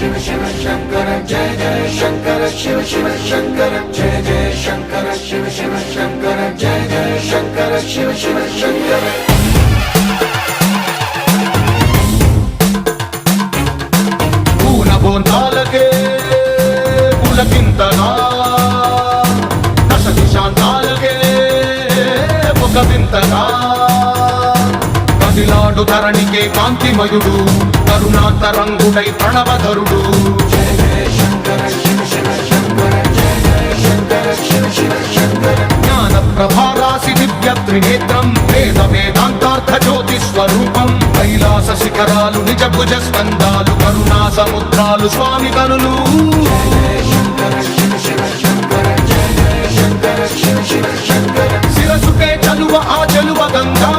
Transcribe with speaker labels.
Speaker 1: शिव शिव शंकर जय जय शंकर शिव शिव शंकर जय जय शंकर शिव शिव शंकर जय जय शंकर शिव शिव शंकर
Speaker 2: పూల బోందాలకే పులకింతగా దశ దిశాంతాలకే ఒక వింతగా కదిలాడు ధరణికే కాంతిమయుడు కరుణాంతరంగుడై ప్రణవధరుడు
Speaker 1: जय जय शंकर शिव शिव शंकर जय जय शंकर शिव शिव शंकर
Speaker 2: జ్ఞాన ప్రభారాసి దివ్య త్రినేత్రం వేద వేదాంతార్థ జ్యోతి స్వరూపం కైలాస శిఖరాలు నిజ భుజ స్కందాలు కరుణా సముద్రాలు స్వామి కనులు
Speaker 1: जय शंकर शिव शिव शंकर जय जय शंकर शिव शिव शंकर
Speaker 2: శిరసుకే చలువ ఆ చలువ గంగా